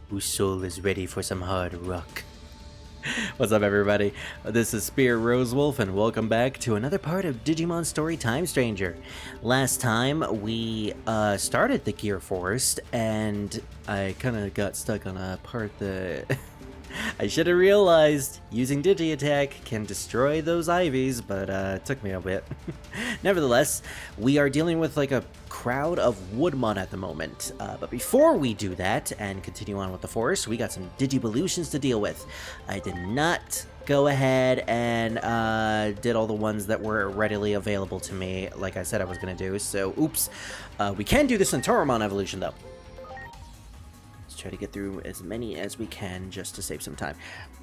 whose soul is ready for some hard rock. What's up, everybody? This is Spear Rosewolf, and welcome back to another part of Digimon Story Time Stranger. Last time, we started the Gear Forest, and I kind of got stuck on a part that I should have realized using Digi Attack can destroy those Ivies, but it took me a bit. Nevertheless, we are dealing with like a crowd of Woodmon at the moment. But before we do that and continue on with the forest, we got some Digivolutions to deal with. I did not go ahead and did all the ones that were readily available to me, like I said I was going to do, so oops. We can do the Centauramon evolution, though. Try to get through as many as we can just to save some time.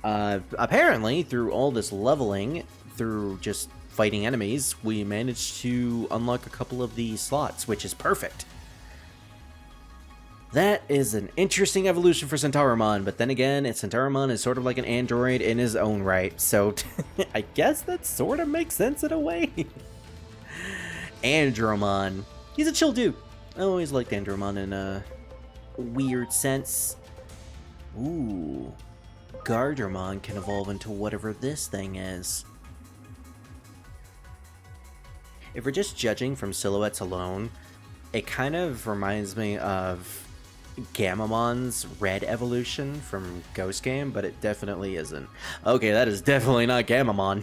Apparently, through all this leveling, through just fighting enemies, we managed to unlock a couple of these slots, which is perfect. That is an interesting evolution for Centauramon, but then again, Centauramon is sort of like an android in his own right, so I guess that sort of makes sense in a way. Andromon. He's a chill dude. I always liked Andromon in a weird sense. Ooh. Gardermon can evolve into whatever this thing is. If we're just judging from silhouettes alone, it kind of reminds me of Gamamon's red evolution from Ghost Game, but it definitely isn't. Okay, that is definitely not Gamamon.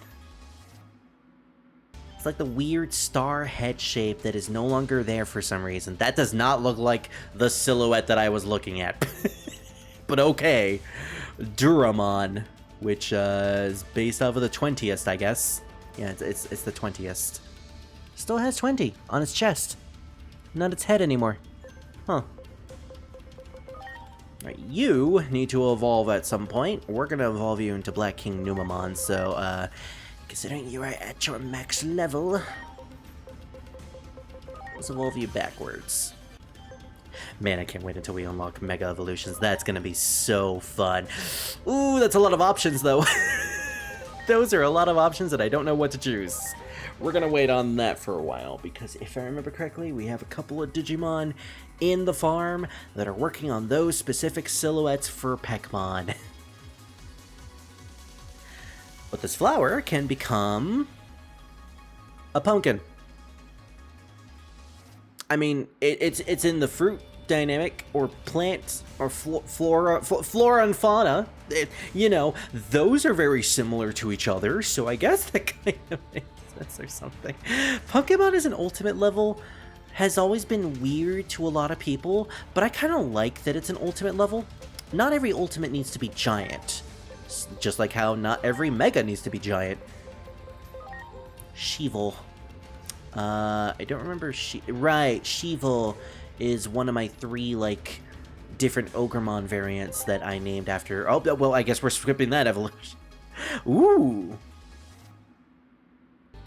It's like the weird star head shape that is no longer there for some reason. That does not look like the silhouette that I was looking at. But okay. Duramon, which is based off of the 20th, I guess. Yeah, it's the 20th. Still has 20 on its chest. Not its head anymore. Huh. Alright, you need to evolve at some point. We're gonna evolve you into Black King Numamon, so, considering you are at your max level, let's evolve you backwards. Man, I can't wait until we unlock Mega Evolutions. That's gonna be so fun. Ooh, that's a lot of options, though. Those are a lot of options and I don't know what to choose. We're gonna wait on that for a while, because if I remember correctly, we have a couple of Digimon in the farm that are working on those specific silhouettes for Pekmon. But this flower can become a pumpkin. I mean, it's in the fruit dynamic, or plant, or flora and fauna. You know, those are very similar to each other, so I guess that kind of makes sense or something. Pokemon as an ultimate level has always been weird to a lot of people, but I kind of like that it's an ultimate level. Not every ultimate needs to be giant. Just like how not every Mega needs to be giant. Sheevil. I don't remember right, Sheevil is one of my 3, like, different Ogremon variants that I named after. Oh, well, I guess we're skipping that evolution. Ooh.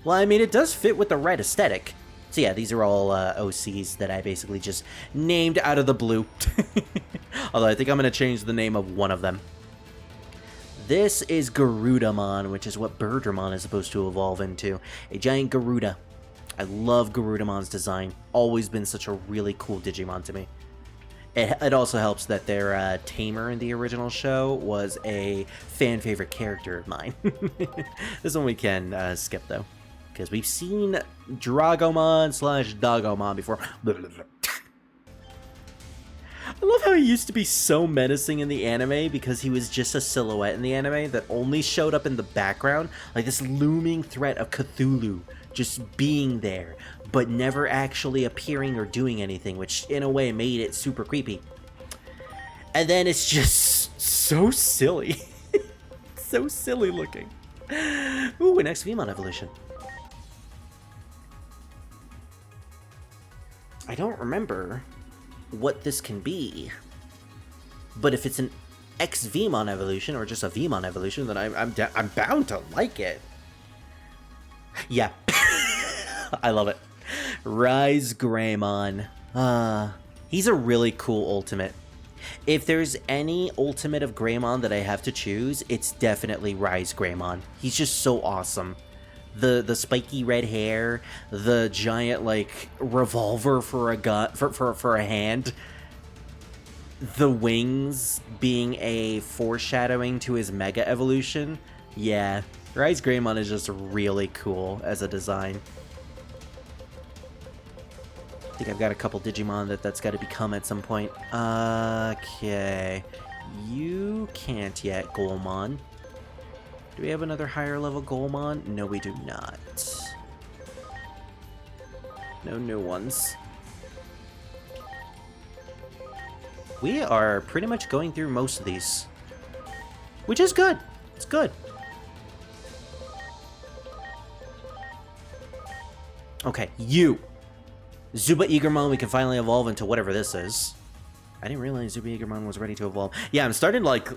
Well, I mean, it does fit with the right aesthetic. So yeah, these are all OCs that I basically just named out of the blue. Although I think I'm going to change the name of one of them. This is Garudamon, which is what Birdramon is supposed to evolve into. A giant Garuda. I love Garudamon's design. Always been such a really cool Digimon to me. It also helps that their tamer in the original show was a fan-favorite character of mine. This one we can skip, though, because we've seen Dragomon/Dogomon before. I love how he used to be so menacing in the anime because he was just a silhouette in the anime that only showed up in the background, like this looming threat of Cthulhu just being there, but never actually appearing or doing anything, which in a way made it super creepy. And then it's just so silly. So silly looking. Ooh, an XVmon evolution. I don't remember what this can be, but if it's an XVmon evolution or just a Vmon evolution, then I'm bound to like it. Yeah. I love it. Rise Greymon. He's a really cool ultimate. If there's any ultimate of Greymon that I have to choose, it's definitely Rise Greymon. He's just so awesome. The spiky red hair, the giant like revolver for a gun for a hand. the wings being a foreshadowing to his Mega Evolution. Yeah, Rise Greymon is just really cool as a design. I think I've got a couple Digimon that's got to become at some point. Okay. You can't yet, Goemon. Do we have another higher level Goemon? No, we do not. No new ones. We are pretty much going through most of these. Which is good. It's good. Okay, you. Zuba Eagermon, we can finally evolve into whatever this is. I didn't realize Zuba Eagermon was ready to evolve. Yeah, I'm starting to, like,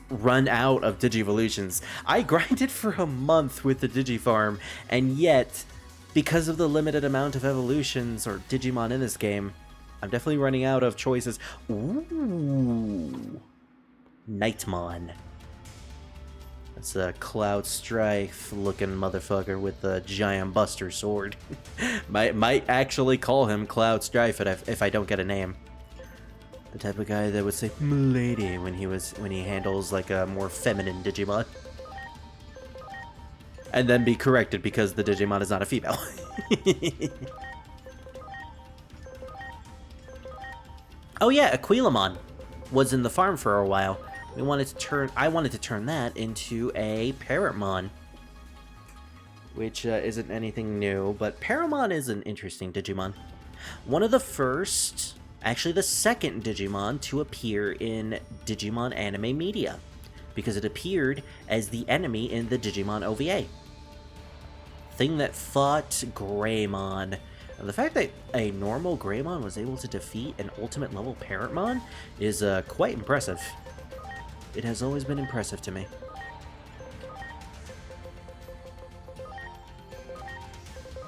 run out of Digivolutions. I grinded for a month with the Digifarm, and yet, because of the limited amount of evolutions or Digimon in this game, I'm definitely running out of choices. Ooh. Nightmon. That's a Cloud Strife looking motherfucker with a giant buster sword. might actually call him Cloud Strife if I don't get a name. The type of guy that would say "Milady" when he handles like a more feminine Digimon. And then be corrected because the Digimon is not a female. Oh yeah, Aquilamon was in the farm for a while. I wanted to turn that into a Parrotmon, which isn't anything new, but Parrotmon is an interesting Digimon. One of the first, actually the second Digimon to appear in Digimon anime media, because it appeared as the enemy in the Digimon OVA. Thing that fought Greymon. And the fact that a normal Greymon was able to defeat an ultimate level Parrotmon is quite impressive. It has always been impressive to me.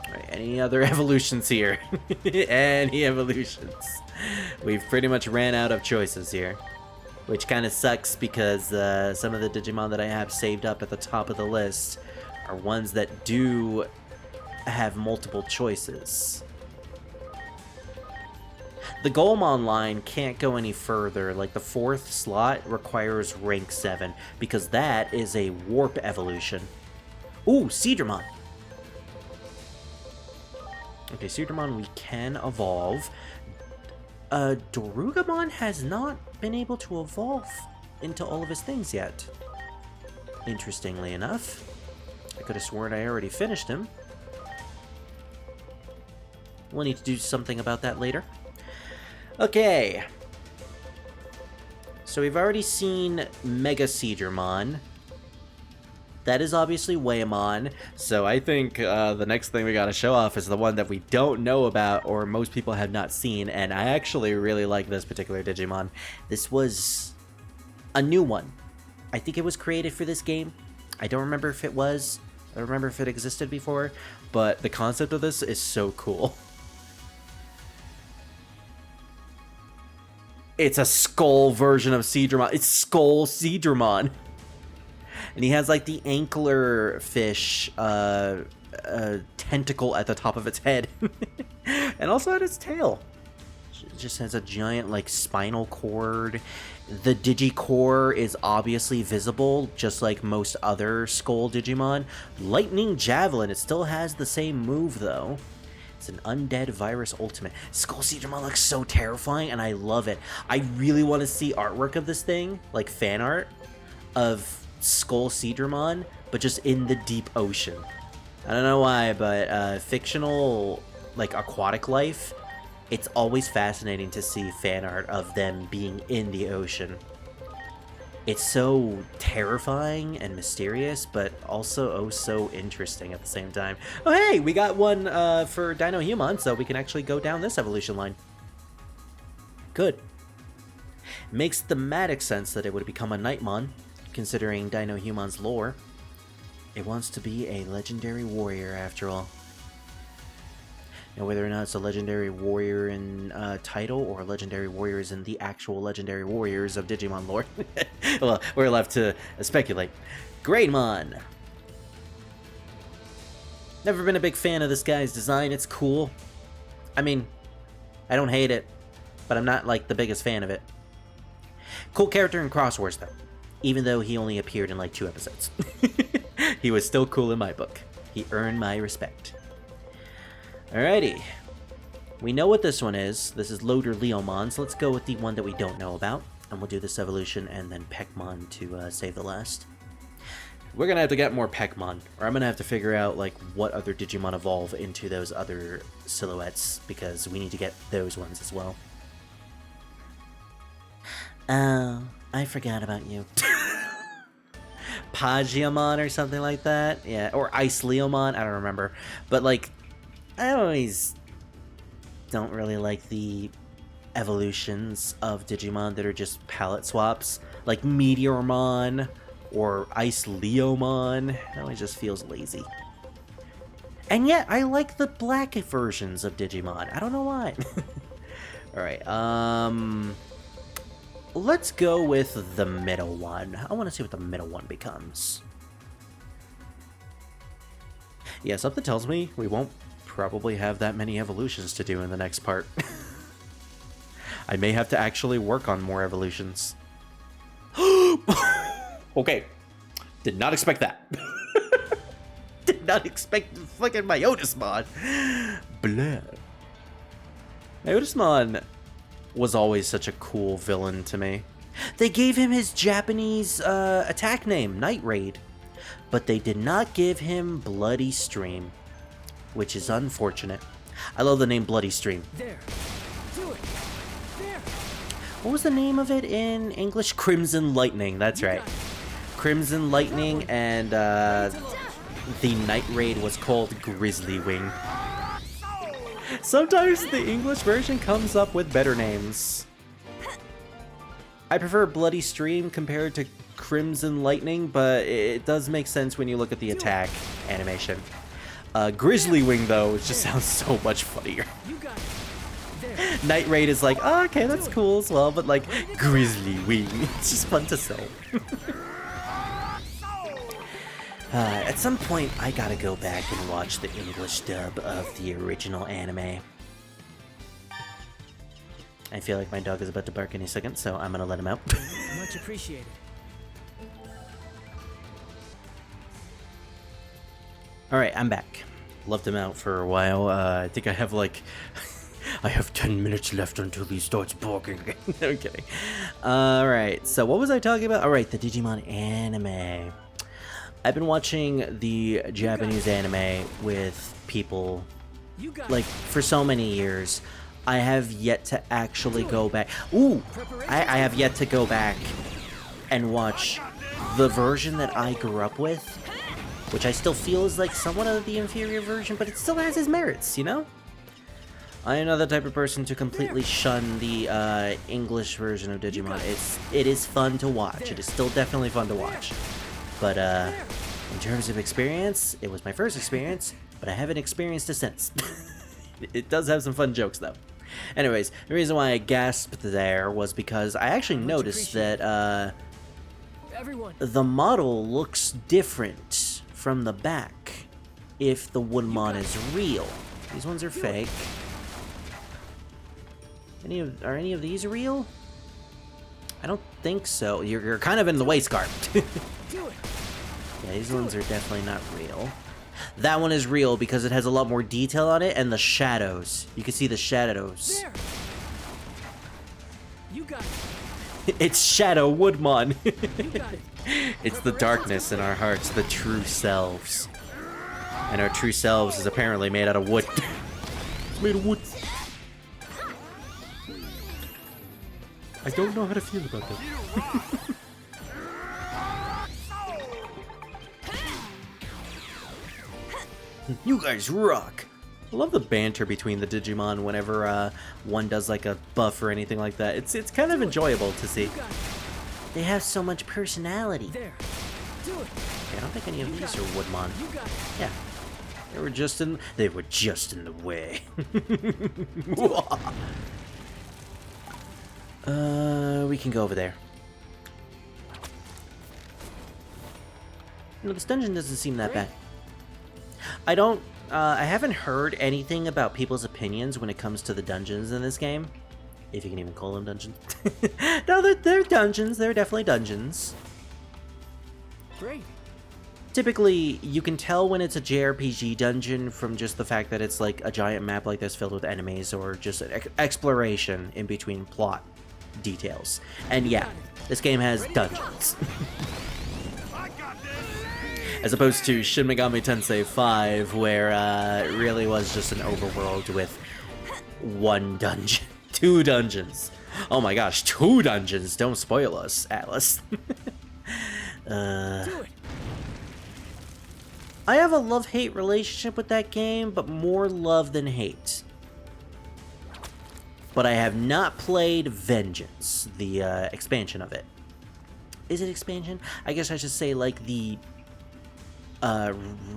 Alright, any other evolutions here? Any evolutions? We've pretty much ran out of choices here. Which kind of sucks because some of the Digimon that I have saved up at the top of the list are ones that do have multiple choices. The Goemon line can't go any further. Like, the 4th slot requires rank 7, because that is a warp evolution. Ooh, Seedramon! Okay, Seedramon we can evolve. Dorugamon has not been able to evolve into all of his things yet. Interestingly enough. I could have sworn I already finished him. We'll need to do something about that later. Okay. So we've already seen Mega Seedramon. That is obviously Waymon. So I think the next thing we gotta show off is the one that we don't know about or most people have not seen. And I actually really like this particular Digimon. This was a new one. I think it was created for this game. I don't remember if it was. I don't remember if it existed before. But the concept of this is so cool. It's a skull version of Seedramon. It's Skull Seedramon. And he has like the ankler fish tentacle at the top of its head. And also at its tail. It just has a giant like spinal cord. The Digicore is obviously visible, just like most other Skull Digimon. Lightning Javelin, it still has the same move though. It's an undead virus ultimate. Skull Seedramon looks so terrifying, and I love it. I really want to see artwork of this thing, like fan art, of Skull Seedramon, but just in the deep ocean. I don't know why, but fictional, like, aquatic life, it's always fascinating to see fan art of them being in the ocean. It's so terrifying and mysterious, but also oh so interesting at the same time. Oh hey, we got one for Dino Human, so we can actually go down this evolution line. Good. Makes thematic sense that it would become a Nightmon, considering Dino Human's lore. It wants to be a legendary warrior after all. Now, whether or not it's a legendary warrior in title or legendary warriors in the actual legendary warriors of Digimon lore, well, we're left to speculate. Greymon! Never been a big fan of this guy's design. It's cool. I mean, I don't hate it, but I'm not like the biggest fan of it. Cool character in Cross Wars, though. Even though he only appeared in like 2 episodes. He was still cool in my book. He earned my respect. Alrighty. We know what this one is. This is Loader Leomon, so let's go with the one that we don't know about. And we'll do this evolution and then Pekmon to save the last. We're gonna have to get more Pekmon, or I'm gonna have to figure out like what other Digimon evolve into those other silhouettes, because we need to get those ones as well. Oh, I forgot about you. Pagiamon or something like that? Yeah, or Ice Leomon, I don't remember. But like, I always don't really like the evolutions of Digimon that are just palette swaps. Like Meteormon or Ice Leomon. That always just feels lazy. And yet, I like the black versions of Digimon. I don't know why. Alright, let's go with the middle one. I want to see what the middle one becomes. Yeah, something tells me we won't probably have that many evolutions to do in the next part. I may have to actually work on more evolutions. Okay. Did not expect that. Did not expect fucking Myotismon. Blah. Myotismon was always such a cool villain to me. They gave him his Japanese attack name, Night Raid, but they did not give him Bloody Stream, which is unfortunate. I love the name Bloody Stream. There. Do it. There. What was the name of it in English? Crimson Lightning, that's right. Crimson Lightning, and the Night Raid was called Grizzly Wing. Sometimes the English version comes up with better names. I prefer Bloody Stream compared to Crimson Lightning, but it does make sense when you look at the attack animation. Grizzly Wing, though, it just sounds so much funnier. Night Raid is like, oh, okay, that's cool as well, but like, Grizzly Wing, it's just fun to say. At some point, I gotta go back and watch the English dub of the original anime. I feel like my dog is about to bark any second, so I'm gonna let him out. Much appreciated. Alright, I'm back. Left him out for a while. I think I have like... I have 10 minutes left until he starts barking again. I'm kidding. Alright, so what was I talking about? Alright, the Digimon anime. I've been watching the Japanese anime with people, like, for so many years. I have yet to actually go back. Ooh! I have yet to go back and watch the version that I grew up with, which I still feel is, like, somewhat of the inferior version, but it still has its merits, you know? I am not the type of person to completely shun the English version of Digimon. It is fun to watch. It is still definitely fun to watch. But in terms of experience, it was my first experience, but I haven't experienced it since. It does have some fun jokes, though. Anyways, the reason why I gasped there was because I actually noticed that the model looks different from the back if the Woodmon is real. These ones are fake. Are any of these real? I don't think so. You're kind of in the way, Scarp. Yeah, these ones are definitely not real. That one is real because it has a lot more detail on it, and the shadows. You can see the shadows. There. You got it. It's Shadow Woodmon. You got it. It's the darkness in our hearts, the true selves. And our true selves is apparently made out of wood. It's made of wood. I don't know how to feel about that. You guys rock! I love the banter between the Digimon whenever one does like a buff or anything like that. It's kind of enjoyable to see. They have so much personality. There. Do it. Yeah, I don't think any of these are Woodmon. Yeah. They were just in the way. We can go over there. No, this dungeon doesn't seem that bad. I haven't heard anything about people's opinions when it comes to the dungeons in this game. If you can even call them dungeons. No, they're dungeons. They're definitely dungeons. Great. Typically, you can tell when it's a JRPG dungeon from just the fact that it's like a giant map like this filled with enemies, or just an exploration in between plot details. And yeah, this game has dungeons. As opposed to Shin Megami Tensei 5, where it really was just an overworld with one dungeon. 2 dungeons. Oh my gosh, 2 dungeons! Don't spoil us, Atlas. Do it. I have a love-hate relationship with that game, but more love than hate. But I have not played Vengeance, the expansion of it. Is it expansion? I guess I should say like the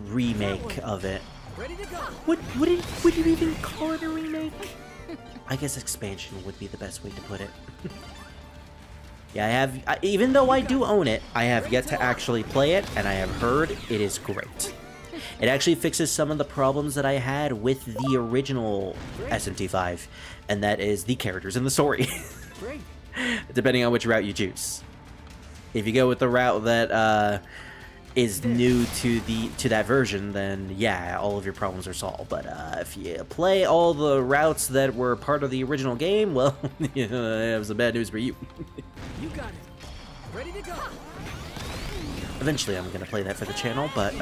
remake of it. Ready to go. Would you even call it a remake? I guess expansion would be the best way to put it. Yeah, even though I do own it, I have yet to actually play it, and I have heard it is great. It actually fixes some of the problems that I had with the original SMT5, and that is the characters in the story. Great. Depending on which route you choose. If you go with the route that is new to that version, then yeah, all of your problems are solved. But if you play all the routes that were part of the original game, well, I have some bad news for you. You got it. Ready to go. Eventually I'm gonna play that for the channel, but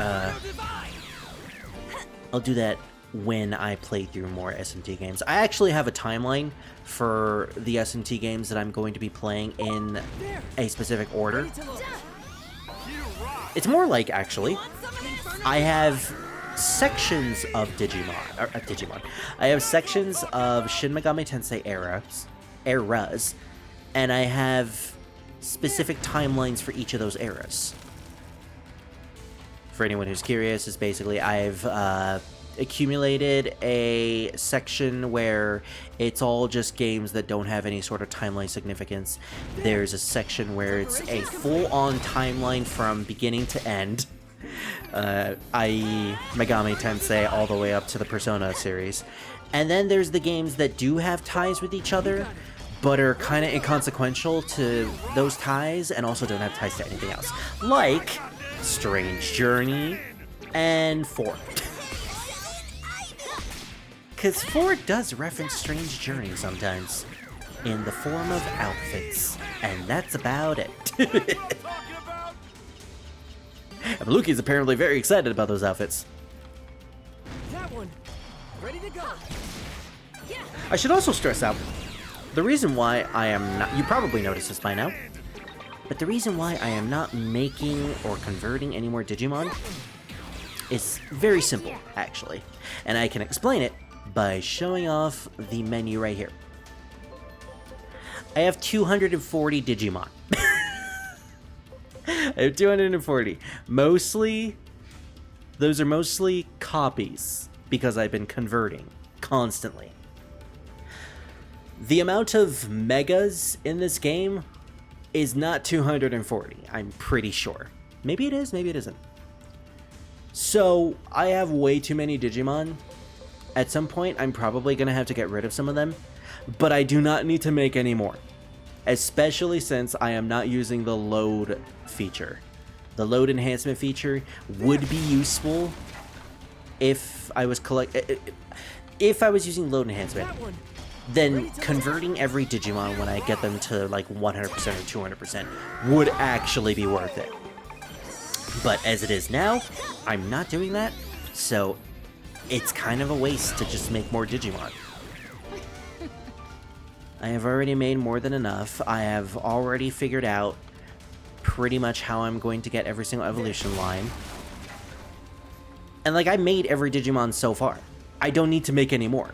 I'll do that when I play through more SMT games. I actually have a timeline for the SMT games that I'm going to be playing in a specific order. It's more like, actually, I have sections of Digimon. I have sections of Shin Megami Tensei eras, and I have specific timelines for each of those eras. For anyone who's curious, is basically I've accumulated a section where it's all just games that don't have any sort of timeline significance. There's a section where it's a full-on timeline from beginning to end, i.e. Megami Tensei all the way up to the Persona series. And then there's the games that do have ties with each other, but are kind of inconsequential to those ties, and also don't have ties to anything else. Like Strange Journey and 4. Because 4 does reference Strange Journey sometimes, in the form of outfits, and that's about it. And Luki's apparently very excited about those outfits. That one. Ready to go. Yeah. I should also stress out, the reason why I am not, you probably noticed this by now, but the reason why I am not making or converting any more Digimon is very simple, actually, and I can explain it by showing off the menu right here. I have 240 Digimon. I have 240. Those are mostly copies, because I've been converting constantly. The amount of megas in this game is not 240, I'm pretty sure. Maybe it is, maybe it isn't. So, I have way too many Digimon. At some point, I'm probably going to have to get rid of some of them, but I do not need to make any more. Especially since I am not using the load feature. The load enhancement feature would be useful if I was using load enhancement. Then converting every Digimon when I get them to like 100% or 200% would actually be worth it. But as it is now, I'm not doing that, so it's kind of a waste to just make more Digimon. I have already made more than enough. I have already figured out pretty much how I'm going to get every single evolution line. And like, I made every Digimon so far. I don't need to make any more.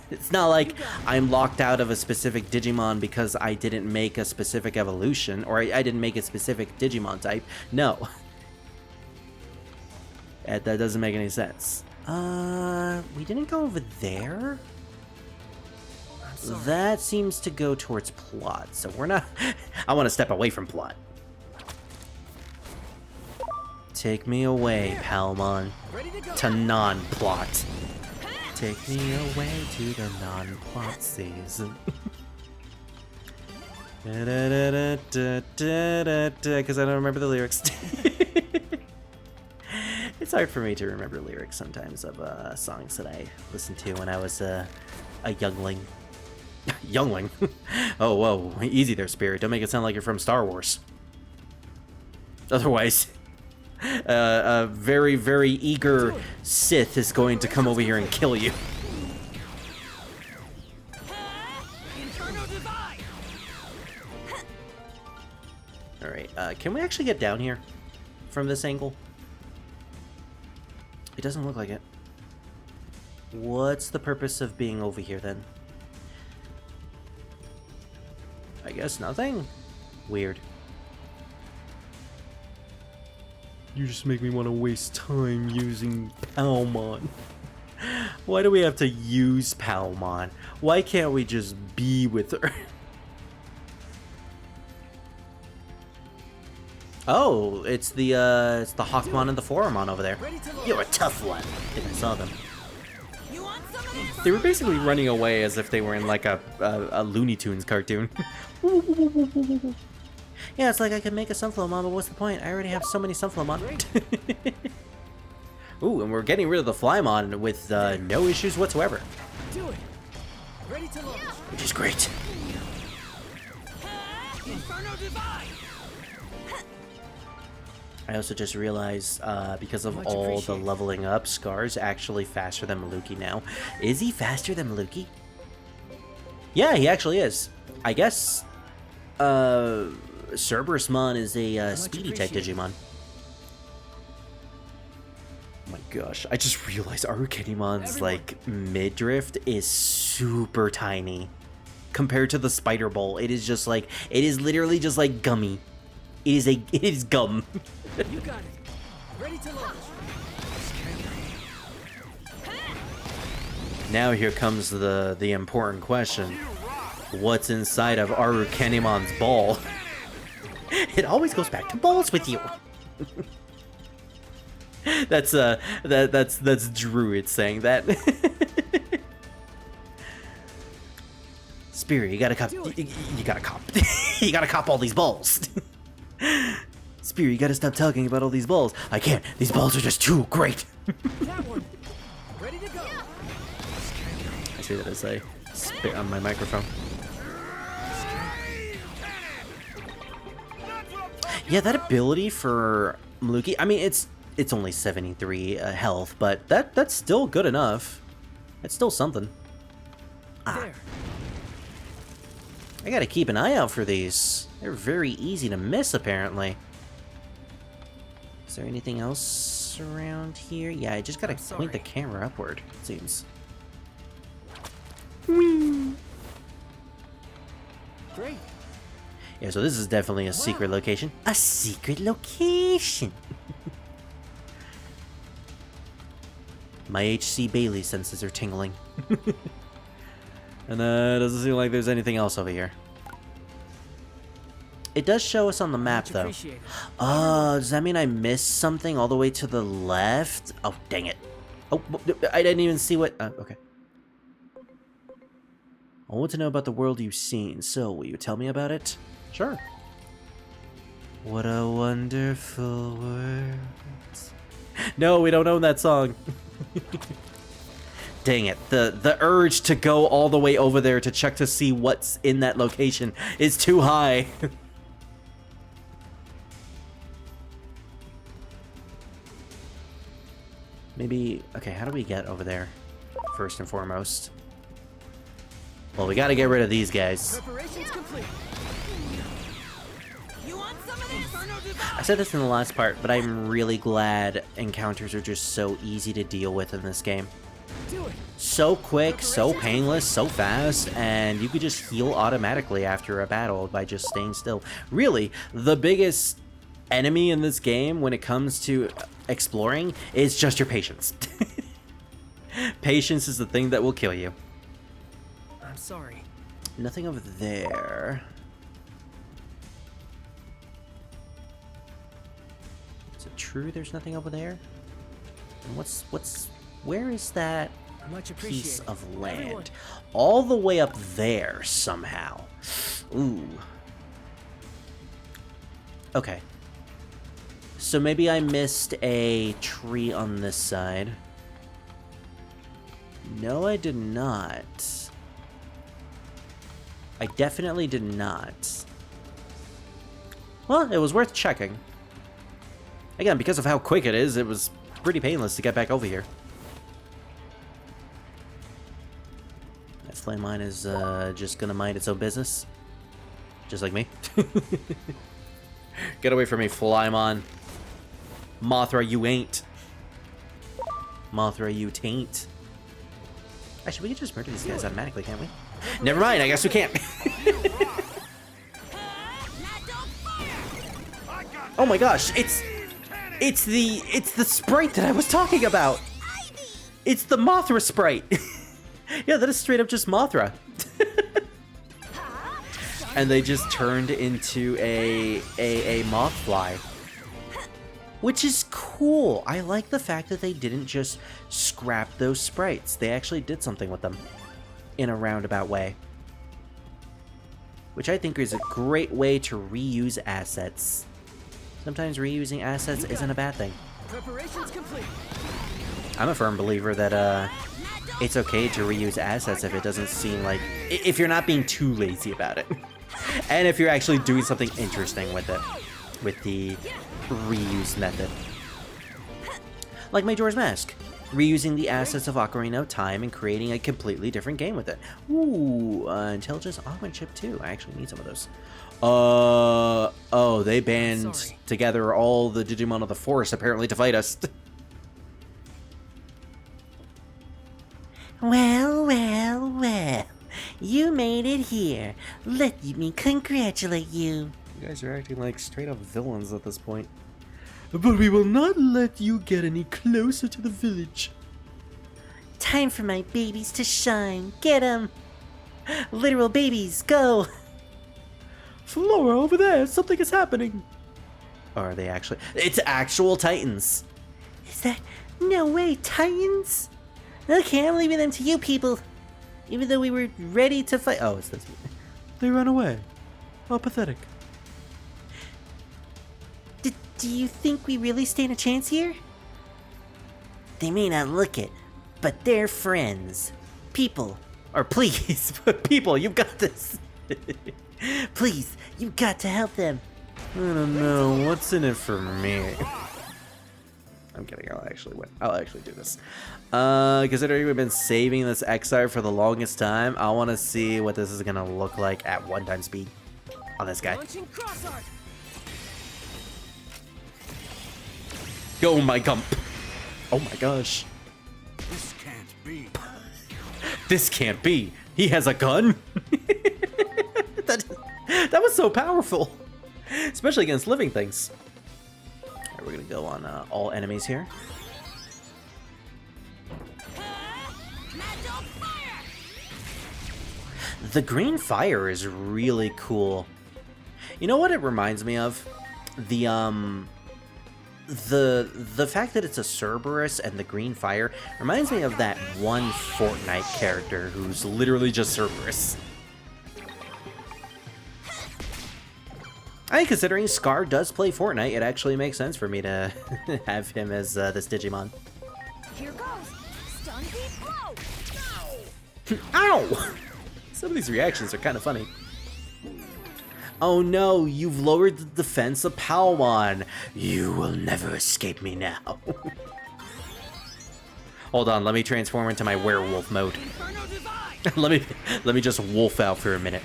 It's not like I'm locked out of a specific Digimon because I didn't make a specific evolution, or I didn't make a specific Digimon type. No. That doesn't make any sense. We didn't go over there? That seems to go towards plot, so we're not... I want to step away from plot. Take me away, Palmon, to non-plot. Take me away to the non-plot season. Because I don't remember the lyrics. It's hard for me to remember lyrics sometimes of songs that I listened to when I was a youngling. Youngling? Oh, whoa. Easy there, Spirit. Don't make it sound like you're from Star Wars. Otherwise, a very, very eager Sith is going to come over here and kill you. Alright, can we actually get down here from this angle? It doesn't look like it. What's the purpose of being over here then? I guess nothing. Weird. You just make me want to waste time using Palmon. Why do we have to use Palmon? Why can't we just be with her? Oh, it's the Hawkmon and the Forumon over there. You're a tough one. I think I saw them. They were basically running away as if they were in like a Looney Tunes cartoon. Yeah, it's like I could make a Sunflowmon, but what's the point? I already have so many Sunflowmon. Ooh, and we're getting rid of the Flymon with no issues whatsoever. Do it. Ready to launch. Which is great. Inferno Divide. I also just realized, because of Much all the appreciated. leveling up, Scar's actually faster than Maluki now. Is he faster than Maluki? Yeah, he actually is. I guess, Cerberusmon is a speedy type appreciated. Digimon. Oh my gosh, I just realized Arukenimon's, Everyone. like, midriff is super tiny. Compared to the Spider Bowl, it is just like, it is literally just like gummy. It is gum. You got it. Ready to launch. Now here comes the important question. What's inside of Arukenimon's ball? It always goes back to balls with you. That's Druid saying that. Spirit, you gotta cop. You gotta cop. You gotta cop all these balls. Spirit, you gotta stop talking about all these balls. I can't. These balls are just too great. That one. Ready to go. I say that as I spit on my microphone. Yeah, that ability for Maluki. I mean, it's only 73 health, but that's still good enough. It's still something. There. I gotta keep an eye out for these. They're very easy to miss, apparently. Is there anything else around here? Yeah, I just gotta point the camera upward, it seems. Whee! Great. Yeah, so this is definitely a secret location. A secret location! My H.C. Bailey senses are tingling. And doesn't seem like there's anything else over here. It does show us on the map, Much though. appreciated. Does that mean I missed something all the way to the left? Oh, dang it. Oh, I didn't even see what... okay. I want to know about the world you've seen, so will you tell me about it? Sure. What a wonderful world. No, we don't own that song. Dang it. The urge to go all the way over there to check to see what's in that location is too high. Maybe... Okay, how do we get over there? First and foremost. Well, we gotta get rid of these guys. Preparations complete. You want some of this? Inferno Divide. I said this in the last part, but I'm really glad encounters are just so easy to deal with in this game. Do it. So quick, so painless, so fast, and you could just heal automatically after a battle by just staying still. Really, the biggest enemy in this game when it comes to exploring is just your patience. Patience is the thing that will kill you. I'm sorry. Nothing over there. Is it true there's nothing over there? And where is that Much piece appreciated. of land? Everyone. All the way up there somehow. Ooh. Okay. So maybe I missed a tree on this side. No, I did not. I definitely did not. Well, it was worth checking. Again, because of how quick it is, it was pretty painless to get back over here. That flame mine is just gonna mind its own business. Just like me. Get away from me, Flymon. Mothra, you ain't. Mothra, you tain't. Actually, we can just murder these guys automatically, can't we? Never mind, I guess we can't. Oh my gosh, it's the sprite that I was talking about. It's the Mothra sprite. Yeah, that is straight up just Mothra. And they just turned into a mothfly. Which is cool. I like the fact that they didn't just scrap those sprites. They actually did something with them in a roundabout way. Which I think is a great way to reuse assets. Sometimes reusing assets isn't a bad thing. Preparations complete. I'm a firm believer that it's okay to reuse assets if it doesn't seem like... if you're not being too lazy about it. And if you're actually doing something interesting with it. With the reuse method. Like Majora's Mask. Reusing the assets of Ocarina of Time and creating a completely different game with it. Ooh, Intelligence Augment Chip 2. I actually need some of those. Oh, they band together all the Digimon of the Forest apparently to fight us. Well, well, well. You made it here. Let me congratulate you. You guys are acting like straight up villains at this point. But we will not let you get any closer to the village. Time for my babies to shine. Get 'em. Literal babies, go. Flora, over there, something is happening. Are they actually? It's actual Titans. Is that... no way, Titans? Okay, I'm leaving them to you people. Even though we were ready to fight... oh, it's this. They ran away. How pathetic. Do you think we really stand a chance here? They may not look it, but they're friends. People. Or please, people, you've got this. Please, you've got to help them. I don't know. What's in it for me? I'm kidding. I'll actually do this. Considering we've been saving this Exile for the longest time, I want to see what this is gonna look like at 1x speed on this guy. Launching cross art. Go, my gump. Oh my gosh. This can't be. This can't be. He has a gun. That was so powerful, especially against living things. All right, we're gonna go on all enemies here. The green fire is really cool. You know what it reminds me of? The fact that it's a Cerberus and the green fire reminds me of that one Fortnite character who's literally just Cerberus. I think considering Scar does play Fortnite, it actually makes sense for me to have him as this Digimon. Here goes. Stun deep blow. Ow! Some of these reactions are kind of funny. Oh no, you've lowered the defense of Palmon. You will never escape me now. Hold on, let me transform into my werewolf mode. let me just wolf out for a minute.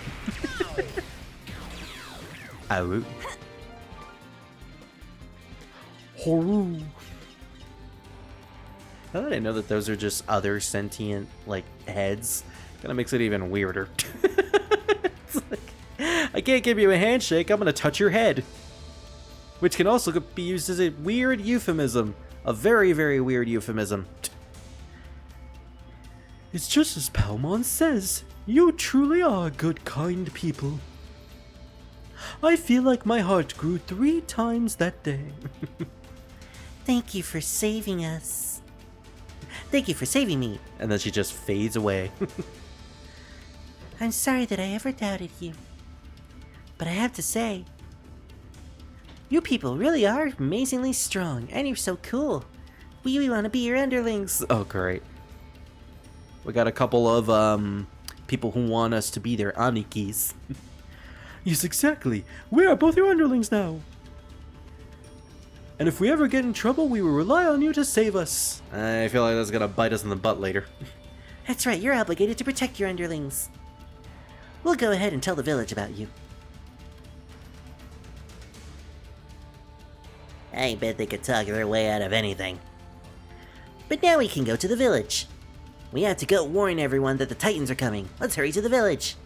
Ow. Horror. Now that I know that those are just other sentient, like, heads, kinda makes it even weirder. It's like, I can't give you a handshake, I'm gonna touch your head. Which can also be used as a weird euphemism. A very, very weird euphemism. It's just as Palmon says. You truly are good, kind people. I feel like my heart grew 3 times that day. Thank you for saving us. Thank you for saving me. And then she just fades away. I'm sorry that I ever doubted you. But I have to say, You people really are amazingly strong, and you're so cool. We want to be your underlings. Oh, great. We got a couple of people who want us to be their anikis. Yes, exactly. We are both your underlings now. And if we ever get in trouble, we will rely on you to save us. I feel like that's gonna bite us in the butt later. That's right, you're obligated to protect your underlings. We'll go ahead and tell the village about you. I bet they could talk their way out of anything. But now we can go to the village. We have to go warn everyone that the Titans are coming. Let's hurry to the village.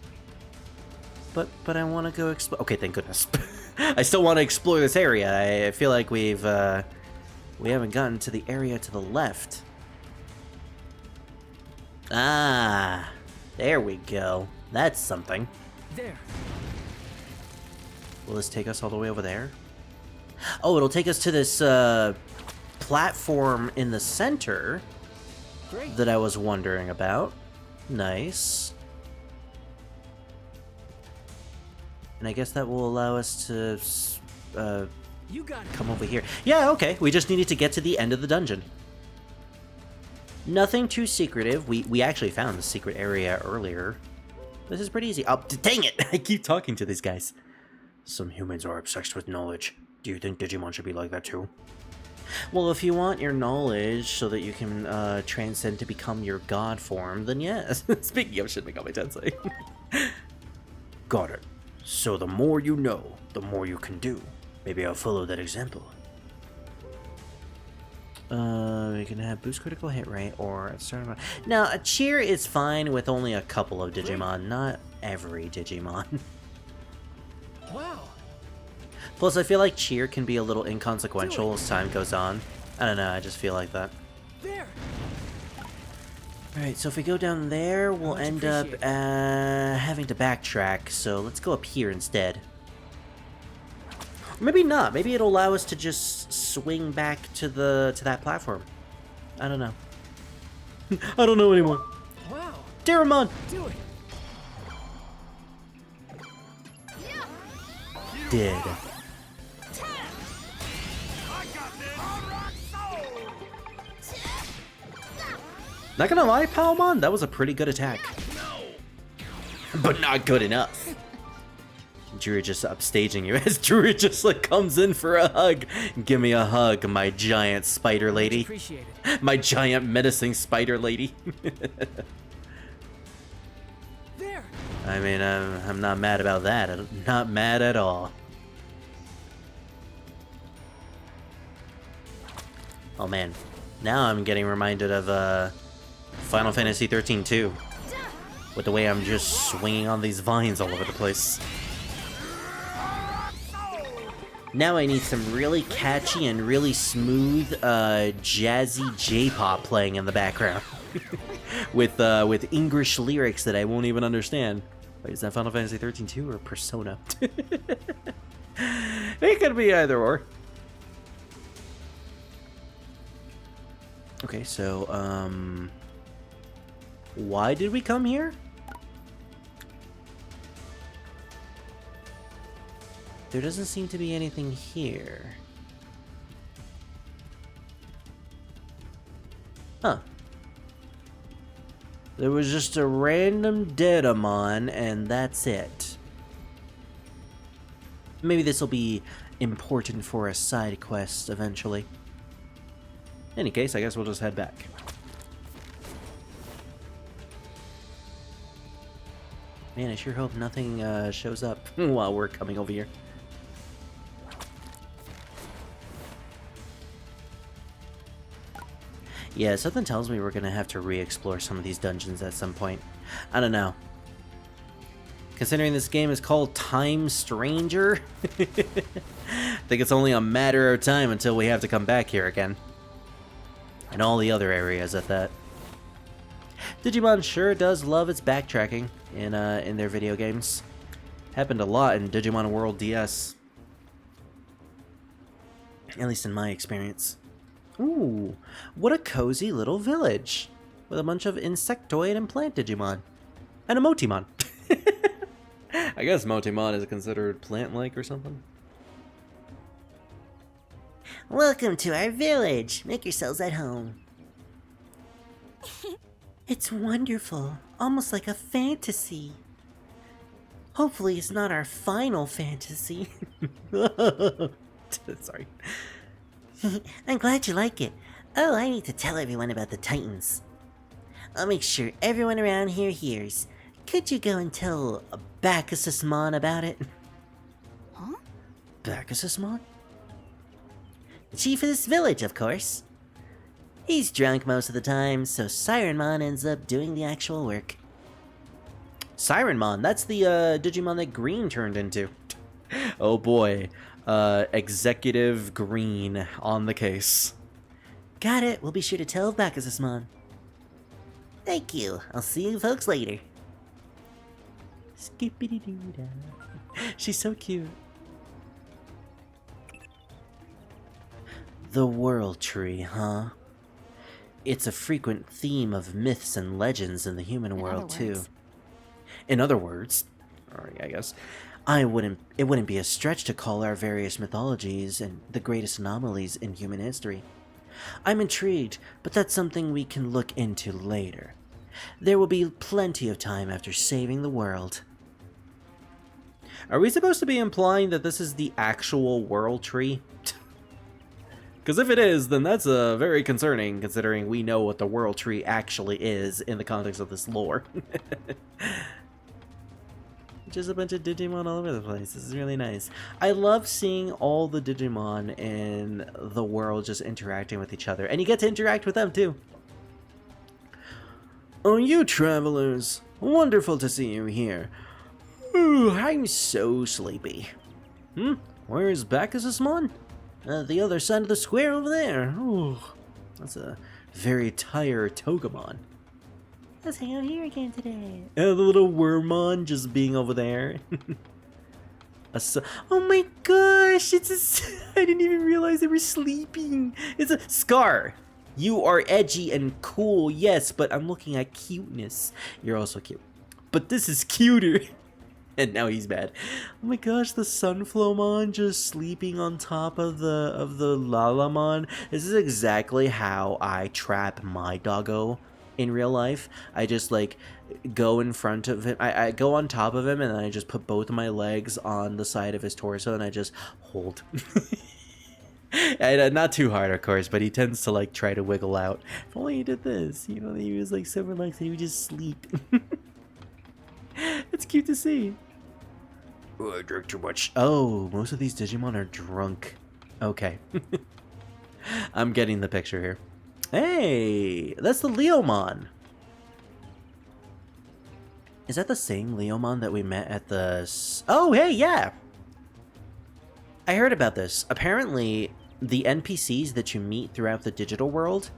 But I want to go explore. Okay, thank goodness. I still want to explore this area. I feel like we haven't gotten to the area to the left. Ah, there we go. That's something. There. Will this take us all the way over there? Oh, it'll take us to this platform in the center Great. that I was wondering about. Nice. And I guess that will allow us to You got it. come over here. Yeah, okay. We just needed to get to the end of the dungeon. Nothing too secretive. We actually found the secret area earlier. This is pretty easy. Oh, dang it! I keep talking to these guys. Some humans are obsessed with knowledge. Do you think Digimon should be like that too? Well, if you want your knowledge so that you can transcend to become your god form, then yes. Speaking of Shin Megami Tensei. Got it. So the more you know, the more you can do. Maybe I'll follow that example. We can have boost critical hit rate or a certain amount. Now, a cheer is fine with only a couple of Digimon, not every Digimon. Wow. Plus, I feel like cheer can be a little inconsequential as time goes on. I don't know, I just feel like that. There. Alright, so if we go down there, we'll Much end up appreciated. having to backtrack, so let's go up here instead. Or maybe not, maybe it'll allow us to just swing back to that platform. I don't know. I don't know anymore. Wow. Digimon! Do it. Did. I got this. Rock soul. Not gonna lie, Palmon, that was a pretty good attack. But not good enough. Druid just upstaging you as Druid just like comes in for a hug. Give me a hug, my giant spider lady. Appreciate it. My giant menacing spider lady. There. I mean, I'm not mad about that. I'm not mad at all. Oh man, now I'm getting reminded of Final Fantasy 13 too. With the way I'm just swinging on these vines all over the place. Now I need some really catchy and really smooth, jazzy J-pop playing in the background. with English lyrics that I won't even understand. Wait, is that Final Fantasy 13 2 or Persona? It could be either or. Okay, so, why did we come here? There doesn't seem to be anything here. Huh. There was just a random Dedamon, and that's it. Maybe this will be important for a side quest eventually. In any case, I guess we'll just head back. Man, I sure hope nothing shows up while we're coming over here. Yeah, something tells me we're gonna have to re-explore some of these dungeons at some point. I don't know. Considering this game is called Time Stranger, I think it's only a matter of time until we have to come back here again. And all the other areas at that. Digimon sure does love its backtracking in their video games. Happened a lot in Digimon World DS. At least in my experience. Ooh, what a cozy little village. With a bunch of insectoid and plant Digimon. And a Motimon. I guess Motimon is considered plant-like or something. Welcome to our village. Make yourselves at home. It's wonderful, almost like a fantasy. Hopefully it's not our final fantasy. Sorry. I'm glad you like it. Oh, I need to tell everyone about the Titans. I'll make sure everyone around here hears. Could you go and tell Bacchusmon about it? Huh? Bacchusmon? The chief of this village, of course. He's drunk most of the time, so Sirenmon ends up doing the actual work. Sirenmon, that's the Digimon that Green turned into. Oh boy. Executive Green on the case. Got it. We'll be sure to tell Bacchusmon. Thank you. I'll see you folks later. Skippity-doo-dah. She's so cute. The World Tree, huh? It's a frequent theme of myths and legends in the human world, too. In other words, or I guess, it wouldn't be a stretch to call our various mythologies and the greatest anomalies in human history. I'm intrigued, but that's something we can look into later. There will be plenty of time after saving the world. Are we supposed to be implying that this is the actual World Tree? Because if it is, then that's very concerning, considering we know what the World Tree actually is in the context of this lore. Just a bunch of Digimon all over the place. This is really nice. I love seeing all the Digimon in the world just interacting with each other. And you get to interact with them, too. Oh, you travelers. Wonderful to see you here. Ooh, I'm so sleepy. Where's Bacchusmon? The other side of the square over there. Ooh, that's a very tired Togemon. Let's hang out here again today. The little Wormmon just being over there. Oh my gosh, I didn't even realize they were sleeping. It's a Scar. You are edgy and cool, yes, but I'm looking at cuteness. You're also cute. But this is cuter. And now he's bad. Oh my gosh, the Sunflowmon just sleeping on top of the Lalamon. This is exactly how I trap my doggo in real life. I just like go in front of him. I go on top of him and then I just put both of my legs on the side of his torso and I just hold. And not too hard, of course, but he tends to like try to wiggle out. If only he did this, you know, he was like so relaxed, he would just sleep. It's cute to see. Oh, I drank too much. Oh, most of these Digimon are drunk. Okay. I'm getting the picture here. Hey, that's the Leomon. Is that the same Leomon that we met at the... Oh, hey, yeah. I heard about this. Apparently, the NPCs that you meet throughout the digital world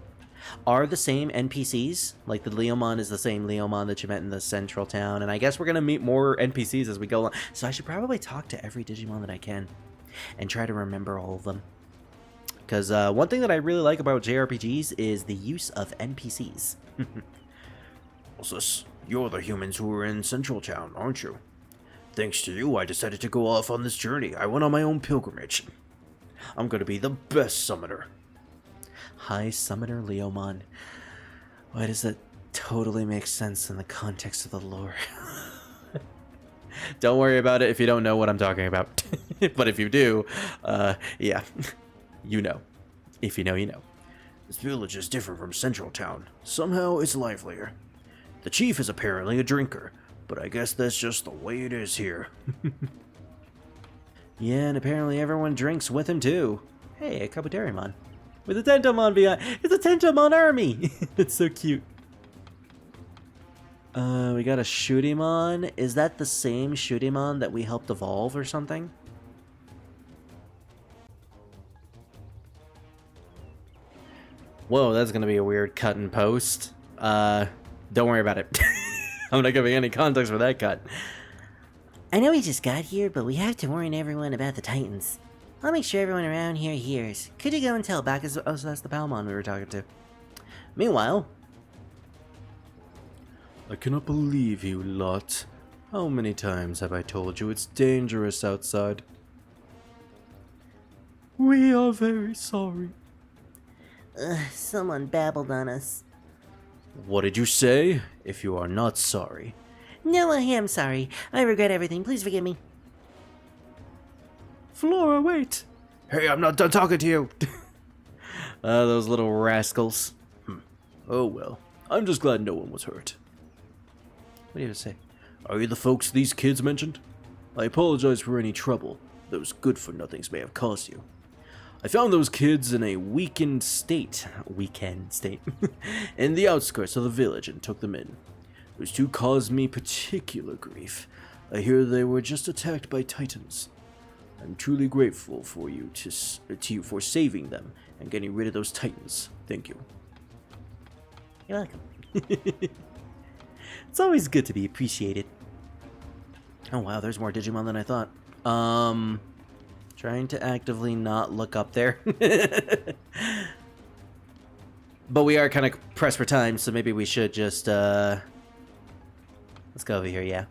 are the same NPCs. Like, the Leomon is the same Leomon that you met in the central town. And I guess we're going to meet more NPCs as we go along. So I should probably talk to every Digimon that I can and try to remember all of them. Because one thing that I really like about JRPGs is the use of NPCs. What's this? You're the humans who were in Central Town, aren't you? Thanks to you, I decided to go off on this journey. I went on my own pilgrimage. I'm going to be the best summoner. Hi, Summoner Leomon. Why does that totally make sense in the context of the lore? Don't worry about it if you don't know what I'm talking about. But if you do, yeah. You know. If you know, you know. This village is different from Central Town. Somehow it's livelier. The chief is apparently a drinker, but I guess that's just the way it is here. Yeah, and apparently everyone drinks with him too. Hey, a Kabuterimon. With a Tentomon behind. It's a Tentomon army! It's so cute. We got a Shootimon. Is that the same Shootimon that we helped evolve or something? Whoa, that's gonna be a weird cut and post. Don't worry about it. I'm not giving any context for that cut. I know we just got here, but we have to warn everyone about the Titans. I'll make sure everyone around here hears. Could you go and tell Bacchus? Oh, so that's the Palmon we were talking to. Meanwhile... I cannot believe you lot. How many times have I told you it's dangerous outside? We are very sorry. Someone babbled on us. What did you say? If you are not sorry. No, I am sorry. I regret everything. Please forgive me. Flora, wait. Hey, I'm not done talking to you. Those little rascals. Oh well. I'm just glad no one was hurt. What do you have to say? Are you the folks these kids mentioned? I apologize for any trouble those good-for-nothings may have caused you. I found those kids in a weekend state, in the outskirts of the village and took them in. Those two caused me particular grief. I hear they were just attacked by titans. I'm truly grateful for you to you for saving them and getting rid of those titans. Thank you. You're welcome. It's always good to be appreciated. Oh wow, there's more Digimon than I thought. Trying to actively not look up there. But we are kind of pressed for time, so maybe we should just, let's go over here, yeah.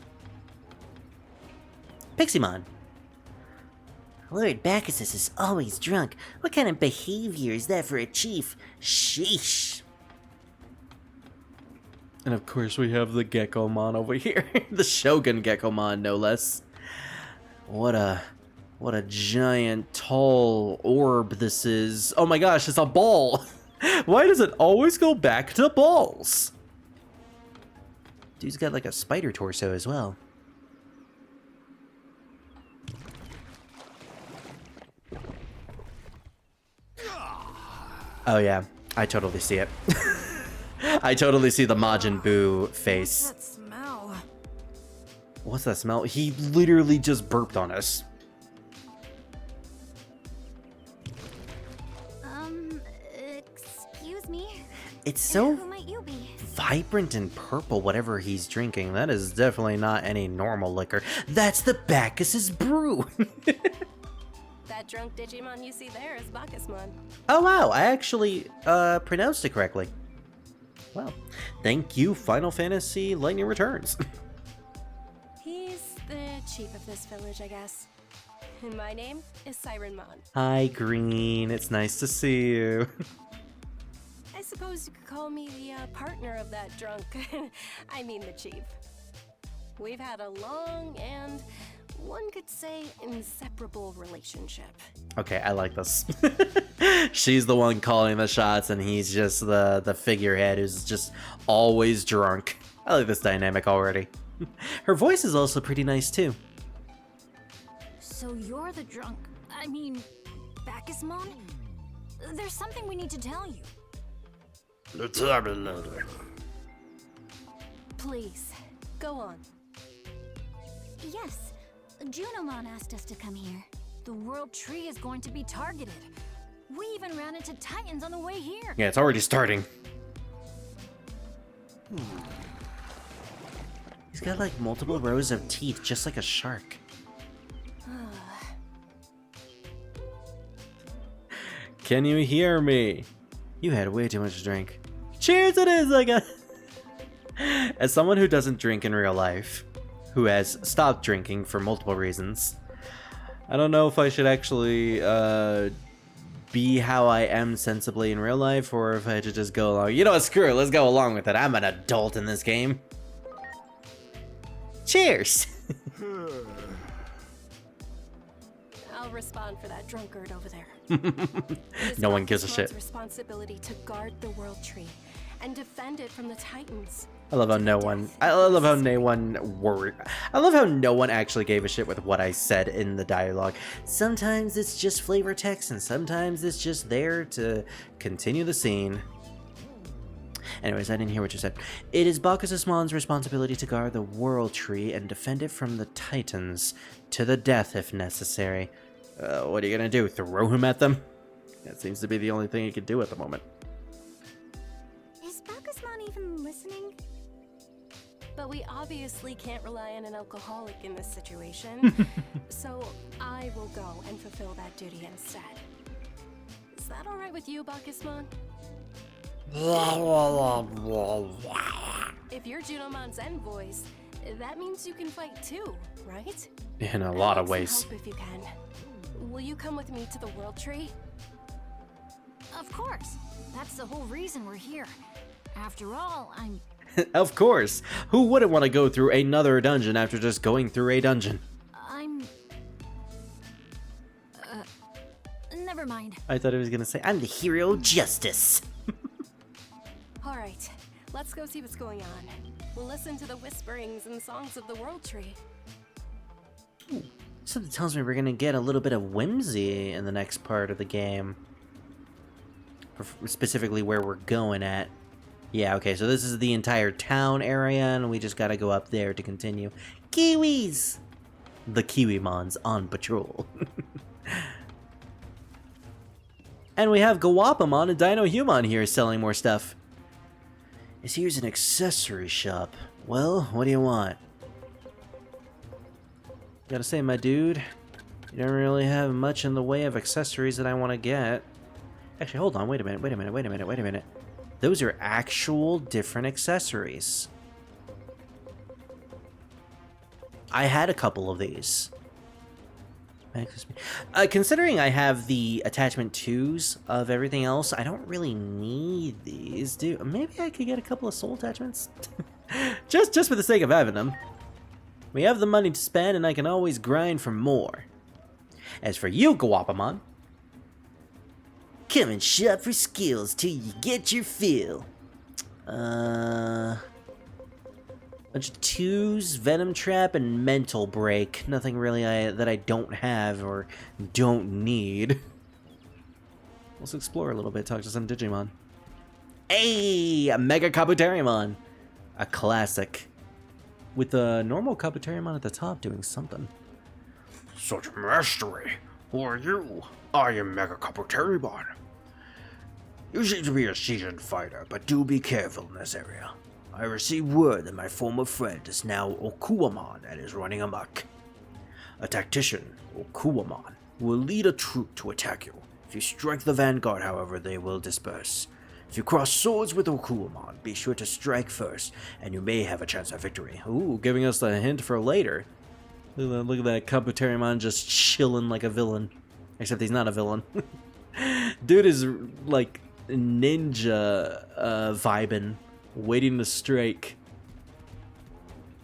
Piximon. Lord Bacchus is always drunk. What kind of behavior is that for a chief? Sheesh. And of course we have the Gekomon over here. The Shogun Gekomon, no less. What a giant, tall orb this is. Oh my gosh, it's a ball. Why does it always go back to balls? Dude's got like a spider torso as well. Oh yeah, I totally see it. I totally see the Majin Buu face. That smell. What's that smell? He literally just burped on us. Excuse me? It's so Who might you be? Vibrant and purple, whatever he's drinking. That is definitely not any normal liquor. That's the Bacchus's brew. That drunk Digimon you see there is Bacchusmon. Oh wow, I actually pronounced it correctly. Wow. Thank you, Final Fantasy Lightning Returns. He's the chief of this village, I guess. And my name is Sirenmon. Hi, Green. It's nice to see you. I suppose you could call me the partner of that drunk. I mean the chief. We've had a long and, one could say, inseparable relationship. Okay, I like this. She's the one calling the shots, and he's just the figurehead who's just always drunk. I like this dynamic already. Her voice is also pretty nice, too. So you're the drunk. I mean, Bacchusmon? There's something we need to tell you. Please, go on. Yes, Junomon asked us to come here. The world tree is going to be targeted. We even ran into titans on the way here. Yeah, it's already starting. He's got like multiple rows of teeth, just like a shark. Can you hear me? You had way too much to drink. Cheers it is, I guess. As someone who doesn't drink in real life, who has stopped drinking for multiple reasons, I don't know if I should actually be how I am sensibly in real life, or if I should just go along. You know what, screw it, let's go along with it. I'm an adult in this game. Cheers! I'll respond for that drunkard over there. No one gives a shit. It's responsibility to guard the world tree and defend it from the titans. I love how no one. I love how no one worried. I love how no one actually gave a shit with what I said in the dialogue. Sometimes it's just flavor text, and sometimes it's just there to continue the scene. Anyways, I didn't hear what you said. It is Bacchusmon's responsibility to guard the world tree and defend it from the titans to the death if necessary. What are you gonna do? Throw him at them? That seems to be the only thing he can do at the moment. Is Bacchusmon even listening? But we obviously can't rely on an alcoholic in this situation. So I will go and fulfill that duty instead. Is that alright with you, Bacchusmon? If you're Junomon's envoys, that means you can fight too, right? In a lot of I'd like ways. some help if you can. will you come with me to the World Tree? Of course. That's the whole reason we're here. After all, I'm... Of course. Who wouldn't want to go through another dungeon after just going through a dungeon? Never mind. I thought he was gonna say, I'm the hero of justice. All right, let's go see what's going on. We'll listen to the whisperings and songs of the World Tree. something tells me we're gonna get a little bit of whimsy in the next part of the game. Specifically where we're going at. Yeah, okay, so this is the entire town area, and we just gotta go up there to continue. Kiwis! The Kiwimons on patrol. And we have Gawapamon and Dino-Human here selling more stuff. This here's an accessory shop. Well, what do you want? Gotta say, my dude, you don't really have much in the way of accessories that I want to get. Actually, hold on, wait a minute. Those are actual different accessories. I had a couple of these. Considering I have the attachment 2s of everything else, I don't really need these, do maybe I could get a couple of soul attachments? just for the sake of having them. We have the money to spend, and I can always grind for more. As for you, Gawapamon, come and shop for skills till you get your fill. Bunch of 2s, Venom Trap, and Mental Break. Nothing really that I don't have or don't need. Let's explore a little bit, talk to some Digimon. Hey, a Mega Kabuterimon! A classic. With the normal Kabuterimon at the top doing something. Such mastery. Who are you? I am Mega Kabuterimon. You seem to be a seasoned fighter, but do be careful in this area. I received word that my former friend is now Okuwamon and is running amok. A tactician, Okuwamon, will lead a troop to attack you. If you strike the vanguard, however, they will disperse. If you cross swords with Okuwamon, be sure to strike first, and you may have a chance at victory. Ooh, giving us a hint for later. Look at that Kabuterimon just chilling like a villain. Except he's not a villain. Dude is like ninja vibing. Waiting to strike.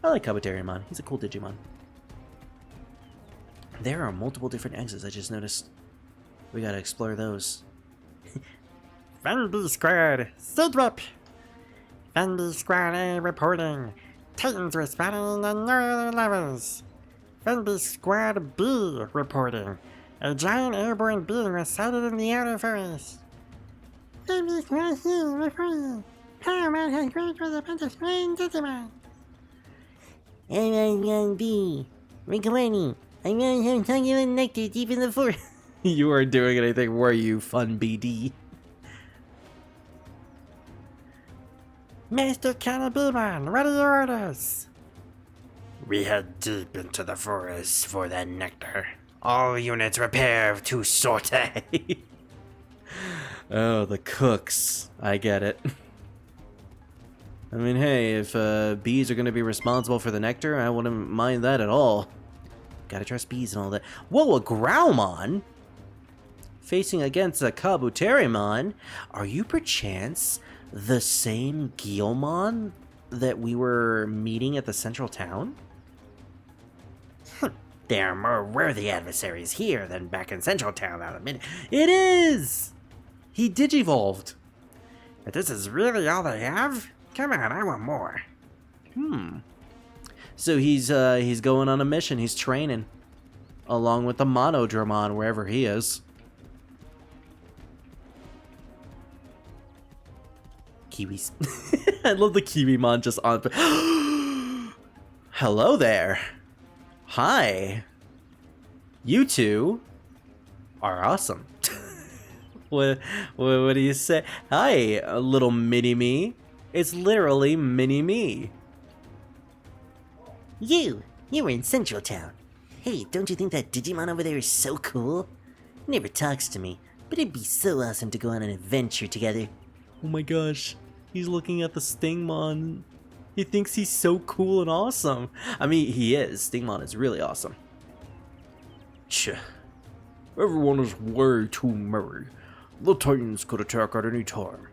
I like Kabuterimon. He's a cool Digimon. There are multiple different exits I just noticed. We gotta explore those. Vanby Squad, Sidrip! Vanby Squad A reporting. Titans were spotted in the northern levels. Vanby Squad B reporting. A giant airborne being was sighted in the outer forest. Vanby Squad C reporting. Paramount has great with a bunch of strange Digimon. I'm on B. Recorning. I'm on some succulent nectar deep in the forest. You weren't doing anything, were you, fun BD? Master Cannabimon, what are your orders? We head deep into the forest for that nectar. All units prepare to sortie. Oh, the cooks. I get it. I mean, hey, if bees are going to be responsible for the nectar, I wouldn't mind that at all. Gotta trust bees and all that. Whoa, a Growlmon? Facing against a Kabuterimon? Are you perchance the same Guilmon that we were meeting at the central town? There are more worthy adversaries here than back in Central Town, I'll admit. It is! He digivolved. But this is really all they have? Come on, I want more. So he's going on a mission. He's training. Along with the Monodramon, wherever he is. Kiwis. I love the Kiwimon just on... Hello there. Hi. You two are awesome. What do you say? Hi, little mini-me. It's literally mini-me. You were in Central Town. Hey, don't you think that Digimon over there is so cool? Never talks to me, but it'd be so awesome to go on an adventure together. Oh my gosh, he's looking at the Stingmon. He thinks he's so cool and awesome. I mean, he is. Stingmon is really awesome. Everyone is way too merry. The Titans could attack at any time.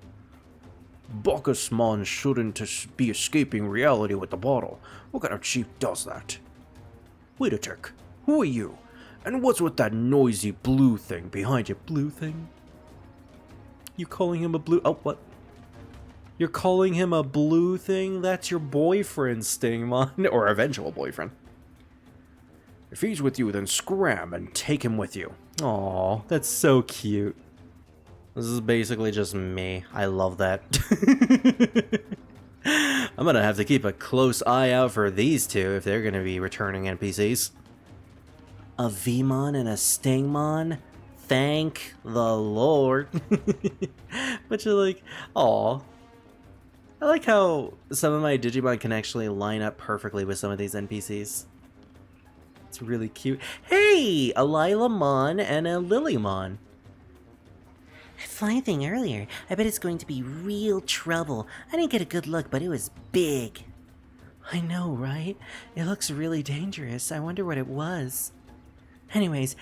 Bacchusmon shouldn't be escaping reality with the bottle. What kind of chief does that? Wait a tick. Who are you? And what's with that noisy blue thing behind you? Blue thing? You calling him a blue... Oh, what? You're calling him a blue thing? That's your boyfriend, Stingmon. Or eventual boyfriend. If he's with you, then scram and take him with you. Aw, that's so cute. This is basically just me. I love that. I'm gonna have to keep a close eye out for these two if they're gonna be returning NPCs. A Vmon and a Stingmon? Thank the Lord. But you're like, aw. I like how some of my Digimon can actually line up perfectly with some of these NPCs. It's really cute. Hey! A Lilamon and a Lilymon. That flying thing earlier, I bet it's going to be real trouble. I didn't get a good look, but it was big. I know, right? It looks really dangerous. I wonder what it was. Anyways,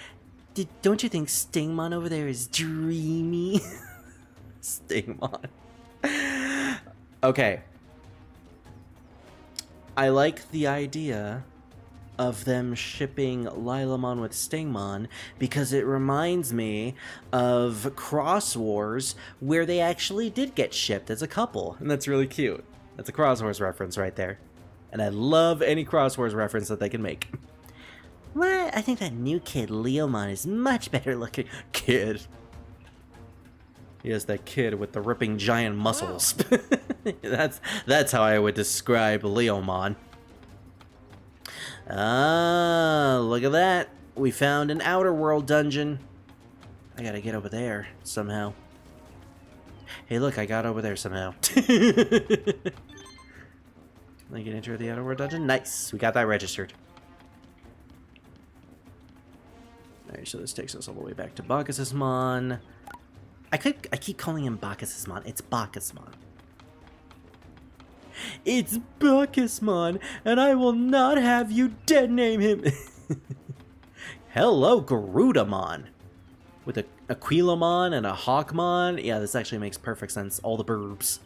don't you think Stingmon over there is dreamy? Stingmon. Okay. I like the idea of them shipping Lilamon with Stingmon because it reminds me of Cross Wars where they actually did get shipped as a couple, and that's really cute. That's a Cross Wars reference right there. And I love any Cross Wars reference that they can make. What? I think that new kid, Leomon, is much better looking. Kid. Yes, that kid with the ripping giant muscles. That's how I would describe Leomon. Ah, look at that. We found an outer world dungeon. I gotta get over there somehow. Hey, look, I got over there somehow. I can enter the outer world dungeon. Nice, we got that registered. Alright, so this takes us all the way back to Bacchusmon. I keep calling him Bacchusmon. It's Bacchusmon. It's Bacchusmon, and I will not have you dead name him. Hello, Garudamon. With a Aquilamon and a Hawkmon. Yeah, this actually makes perfect sense. All the burbs.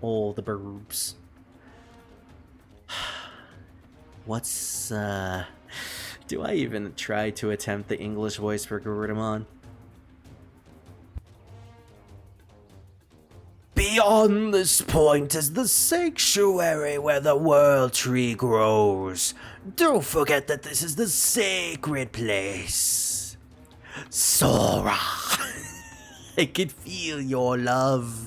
All the burbs. What's, do I even try to attempt the English voice for Garudamon? Beyond this point is the sanctuary where the world tree grows. Don't forget that this is the sacred place. Sora, I can feel your love.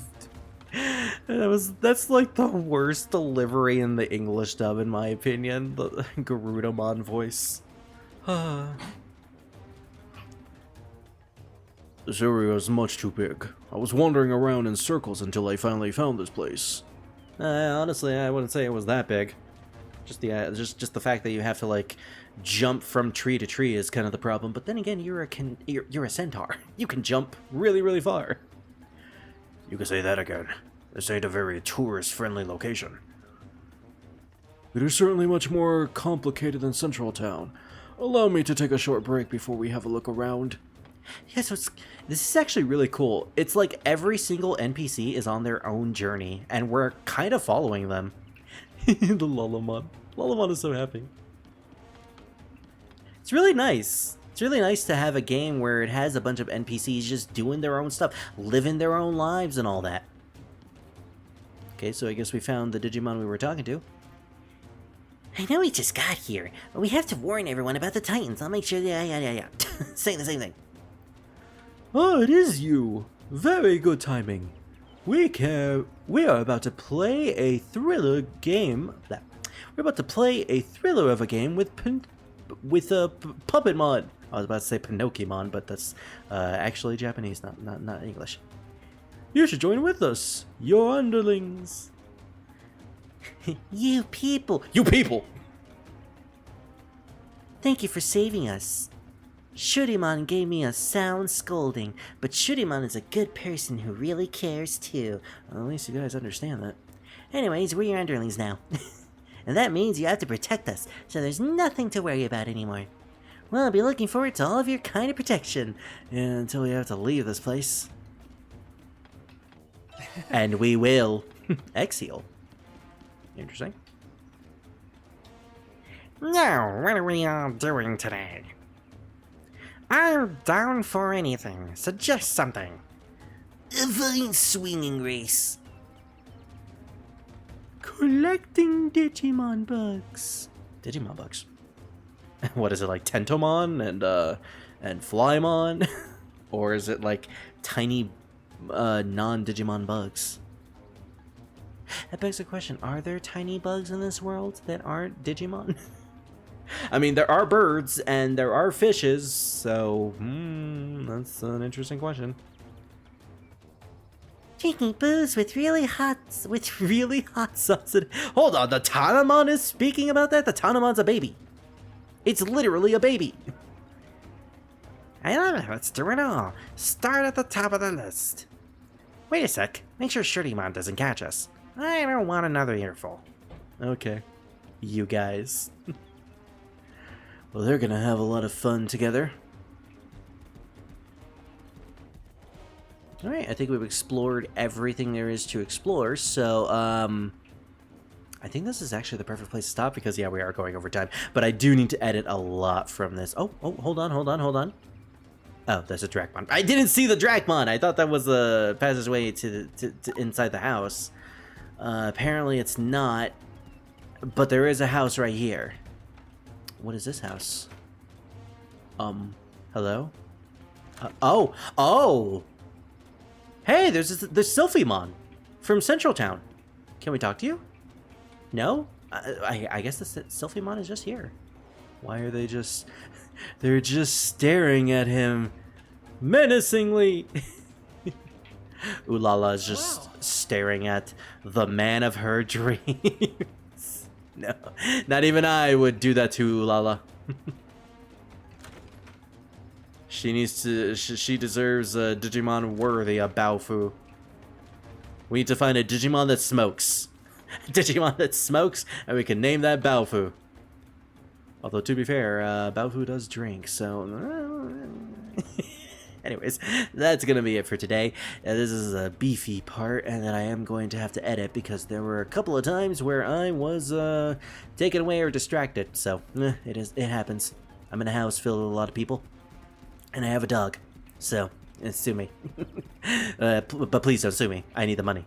That's like the worst delivery in the English dub, in my opinion. The Garudamon voice. This area is much too big. I was wandering around in circles until I finally found this place. Honestly, I wouldn't say it was that big. Just the fact that you have to like jump from tree to tree is kind of the problem. But then again, you're a centaur. You can jump really, really far. You can say that again. This ain't a very tourist-friendly location. It is certainly much more complicated than Central Town. Allow me to take a short break before we have a look around. Yeah, so this is actually really cool. It's like every single NPC is on their own journey, and we're kind of following them. The Lullaman. Lullaman is so happy. It's really nice. It's really nice to have a game where it has a bunch of NPCs just doing their own stuff, living their own lives and all that. Okay, so I guess we found the Digimon we were talking to. I know we just got here, but we have to warn everyone about the Titans. I'll make sure yeah. Saying the same thing. Oh, it is you. Very good timing. We are about to play a thriller game. We're about to play a thriller of a game with Puppetmon. I was about to say Pinocchimon, but that's actually Japanese, not English. You should join with us, your underlings. You people! You people! Thank you for saving us. Shurimon gave me a sound scolding, but Shurimon is a good person who really cares too. Well, at least you guys understand that. Anyways, we're your underlings now. And that means you have to protect us, so there's nothing to worry about anymore. Well, I'll be looking forward to all of your kind of protection until we have to leave this place. And we will. Exhale. Interesting. Now, what are we all doing today? I'm down for anything. Suggest something. A fine swinging race. Collecting Digimon bugs. Digimon bugs. What is it, like Tentomon and Flymon? Or is it like tiny non-Digimon bugs? That begs the question, are there tiny bugs in this world that aren't Digimon? I mean, there are birds and there are fishes, so that's an interesting question. Drinking booze with really hot sauce. Hold on, the Tanamon is speaking about that? The Tanamon's a baby. It's literally a baby. I love it. Let's do it all. Start at the top of the list. Wait a sec. Make sure Shirtymon doesn't catch us. I don't want another earful. Okay. You guys. Well, they're gonna have a lot of fun together. Alright, I think we've explored everything there is to explore, so, I think this is actually the perfect place to stop, because, yeah, we are going over time, but I do need to edit a lot from this. Oh, hold on. Oh, there's a Dracmon. I didn't see the Dracmon! I thought that was the passageway to inside the house. Apparently it's not, but there is a house right here. What is this house? Hello? Oh! Hey, there's Sylphimon from Central Town. Can we talk to you? No? I guess the Sylphimon is just here. Why are they just... They're just staring at him menacingly. Ulala is just staring at the man of her dreams. No, not even I would do that to Ulala. She needs to. She deserves a Digimon worthy of Baofu. We need to find a Digimon that smokes. Digimon that smokes, and we can name that Baofu. Although, to be fair, Baofu does drink, so... Anyways, that's going to be it for today. This is a beefy part, and that I am going to have to edit, because there were a couple of times where I was taken away or distracted, so it happens. I'm in a house filled with a lot of people, and I have a dog, so sue me. But please don't sue me. I need the money.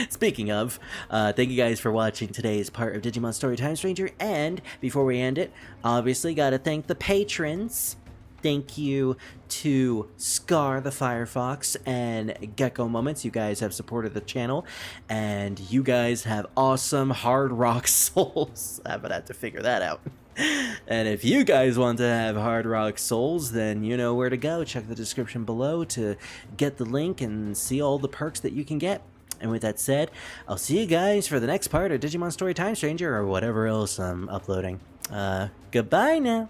Speaking of, thank you guys for watching today's part of Digimon Story Time Stranger, and before we end it, obviously gotta thank the patrons. Thank you to Scar the Firefox and Gecko Moments. You guys have supported the channel, and you guys have awesome hard rock souls. I'm gonna have to figure that out. And if you guys want to have hard rock souls, then you know where to go. Check the description below to get the link and see all the perks that you can get. And with that said, I'll see you guys for the next part of Digimon Story Time Stranger or whatever else I'm uploading. Goodbye now.